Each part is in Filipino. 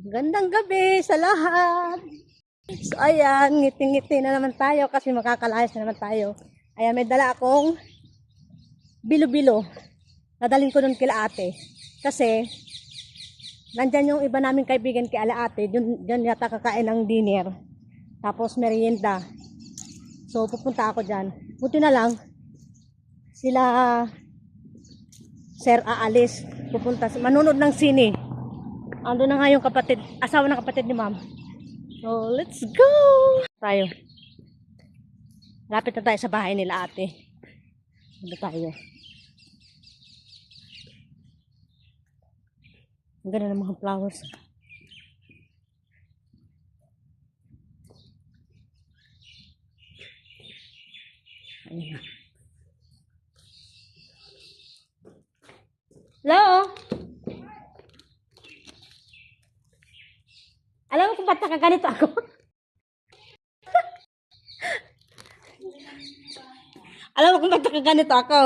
Gandang gabi sa lahat. So ayan, ngiti-ngiti na naman tayo kasi makakalayas na naman tayo. Ayan, may dala akong bilo-bilo. Dadalhin ko nun kila ate. Kasi, nandyan yung iba naming kaibigan kay ala ate. Dyan yata kakain ng dinner. Tapos merienda. So, pupunta ako dyan. Buti na lang, sila Sir aalis. Pupunta, manunod ng sine. Ando na nga yung kapatid, asawa ng kapatid ni ma'am. So, let's go! Tayo. Lapit na tayo sa bahay nila ate. Ando tayo. Ang ganda ng mga flowers. Ayan. Hello? Alam mo kung ba't nakaganito ako? Alam mo kung ba't nakaganito ako?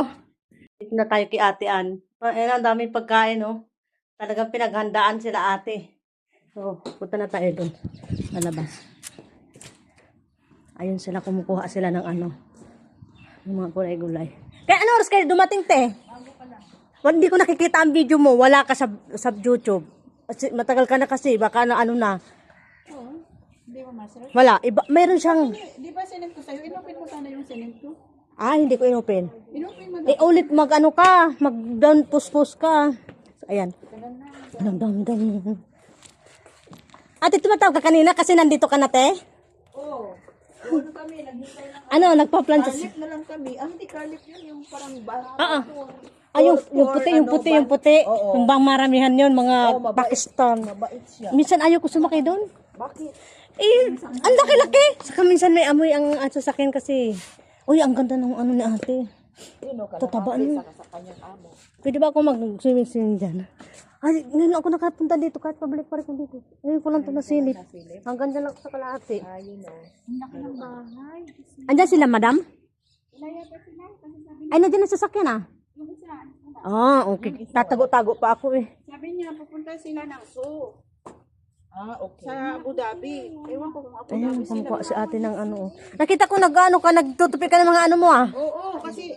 Dito na tayo kay Ate Ann. Ayan, ang daming pagkain, no? Talagang pinaghandaan sila ate. So, punta na tayo doon. Malabas. Ayun sila, kumukuha sila ng ano. Ng mga gulay-gulay. Kaya ano oras kayo dumating, te? Hindi ko nakikita ang video mo. Wala ka sa YouTube. Matagal ka na kasi. Baka na ano na. Oo. Hindi mo masarap. Wala. Iba, mayroon siyang... Di ba sinend ko sa'yo? Inopin mo sana yung sinend ko. Ah, hindi ko inopen. Inopin mo Eh, ulit mag-ano ka. Mag-down push-push ka. So, ayan. Dami. Ate, tumatawag ka kanina kasi nandito ka na, te? Oo. Ano kami, naghintay lang. Ano, nagpa-plan sa... Kalip na lang kami. Ah, hindi kalip yun. Yung parang bata. Oo. Ay, yung puti. Oo. Yung bang maramihan yun, mga Oo, mabait. Pakistan. Mabait siya. Minsan ayaw ko sumakay doon. Bakit? Eh, ang laki-laki. Saka minsan may amoy ang sasakyan kasi. Uy, ang ganda ng ano ni ate. Yun o, Tataba kalahati niyo. sa kanyang amo. Pwede ba ako mag-swimming dyan? Ay, ngayon ako nakapunta dito kahit pabalik pa rin ko dito. Ngayon ko lang ito nasilip. Ang ganda lang sa kalahati. Ayun o. Ang laki ng bahay. Andyan sila, madam? Ay, nandiyan ang sasakyan ah. Ah, okay. Tatago-tago pa ako eh. Sabi niya, pupunta sila ng zoo. Ah, okay. Sa Abu Dhabi. Ewan ko kung Abu Ayan, Dhabi sila. kamukha si ate ng ano. Nakita ko nag-ano ka, nagtutupi ka ng mga ano mo ah. Oo, kasi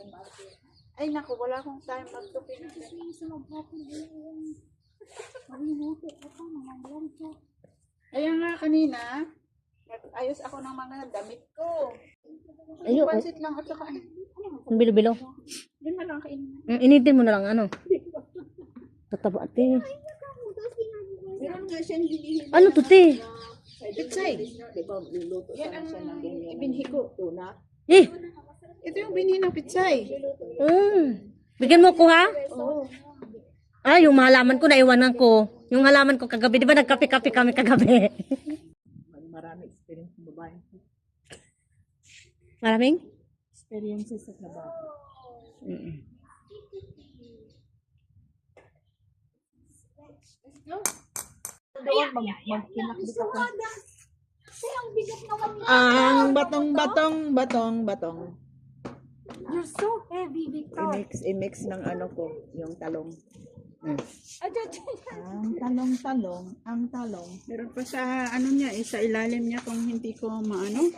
ay naku, wala akong time magtupi. Kaya nga kanina, nag-ayos ako ng mga damit ko. Ayun, Pansit lang at saka, ang bilo-bilo. yun na lang kainin. Initin mo na lang ano. Tataba ate. Meron nga siya hindi. Ano to te? Pitsay. Yan ang ibinhi ko. Tuna. Eh, Ito yung binhi ng pitsay. bigyan mo ko ha? Oo. Ah, yung halaman ko naiwanan ko. Yung halaman ko kagabi, di ba nagkape-kape kami kagabi? Marami experience ng babae. Maraming? Experiences sa trabaho. Doon magkinakbit ako. Ang batong. You're so heavy, Victor. I-mix ng ano ko, yung talong. Ang talong. Meron pa sa ano niya, sa ilalim niya kung hindi ko maano.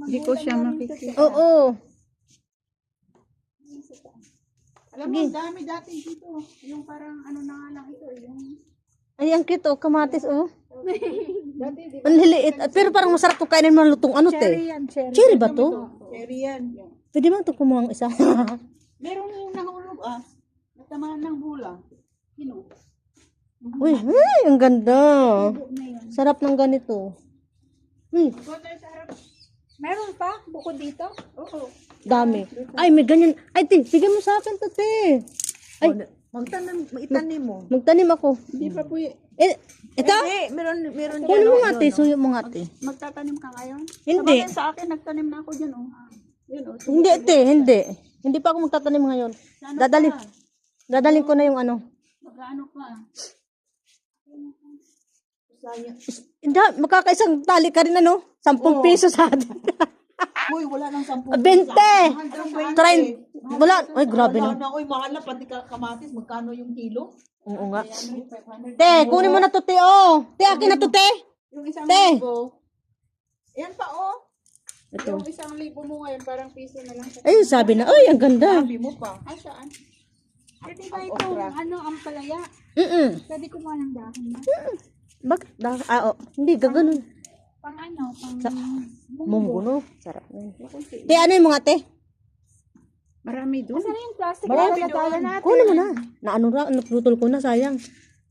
Hindi ko siya makikita. Oo. Alam mo, ang dami dati dito. Yung parang ano na nga lang ito. Yung Ay, ang cute oh, kamatis oh. dati, di ba? Ang liliit. Pero parang masarap kung kainin mo ng lutong ano te. Yan, cherry. Cherry ba to? Cherry yan. Pwede bang ito kumuha ang isa? Meron yung nahulog natamaan ng bula. Sino? Uy, ang ganda. Sarap ng ganito. Uy, Meron pa? Bukod dito? Oo. dami. Ay, may ganyan. Ay, te, bigyan mo sa akin to, te. Ay, Itanim mo. magtanim ako. Hindi pa po Eh, ito? meron Kunin mo nga, te. Suyo mo nga, te. Magtatanim ka ngayon? Hindi. Sabagay sa akin, nagtanim na ako dyan, oh. Yun, oh. Hindi, te. Hindi. Hindi pa ako magtatanim ngayon. Dadalhin ko na yung ano. Mag-ano pa? Hindi, makakaisang tali ka rin ano? 10 piso sa atin. Uy, wala nang 10. 20! Try, wala. Ay, grabe Wala na. na, uy, mahal na, pati kamatis, magkano yung kilo? Oo nga. Te, kunin mo na to, te, oh. Te, akin na to, te. Yung isang Te. libo. Yan pa, oh. Ito. Yung isang libo mo ngayon, parang piso na lang sa Ay, sabi na, ay, ang ganda. Sabi mo pa. Ay, saan? Pwede ba itong ang palaya? Pwede kumuha ng dahon na. Bakit? Oh. Hindi, gaganon. Pang ano, pang Munggo, no? Sarap na. Te, ano yung mga te? Marami doon. Saan yung plastic? Marami Dala natin. Kunin mo na. Naano na, naputol ko na, sayang.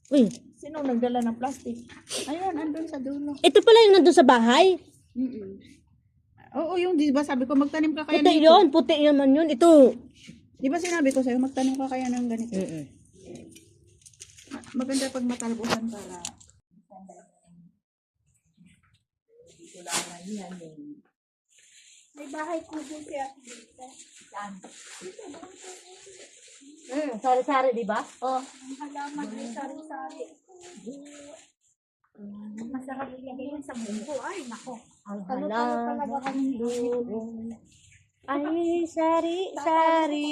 Uy, Sino nagdala ng plastic? Ayun, andun sa dulo. ito pala yung nandun sa bahay. Oo, yung di ba sabi ko magtanim ka kaya Puti nito. yun, puti naman yun. Ito. Di ba sinabi ko sa'yo magtanim ka kaya ng ganito. Maganda pag matalbusan para. May bahay ko dun siya. Sari-sari, di ba? Ang halaman ay sari-sari. Masarap ilagay yun sa munggo. Ay, nako. Ang Talo-talo talaga kami ni Ay, sari-sari.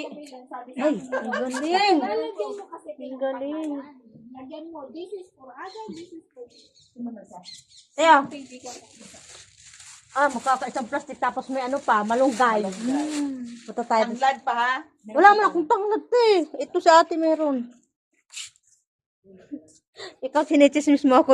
Ay, ang galing. Lalagyan mo kasi Ang galing. lagyan mo. This is for other, this is for Teo, baby ko. magkakaisang plastic tapos may ano pa, malunggay. Punta tayo. Tanglad pa ha? Wala mo na akong tanglad eh. Ito sa ate meron. Ikaw sinichismis mo ako.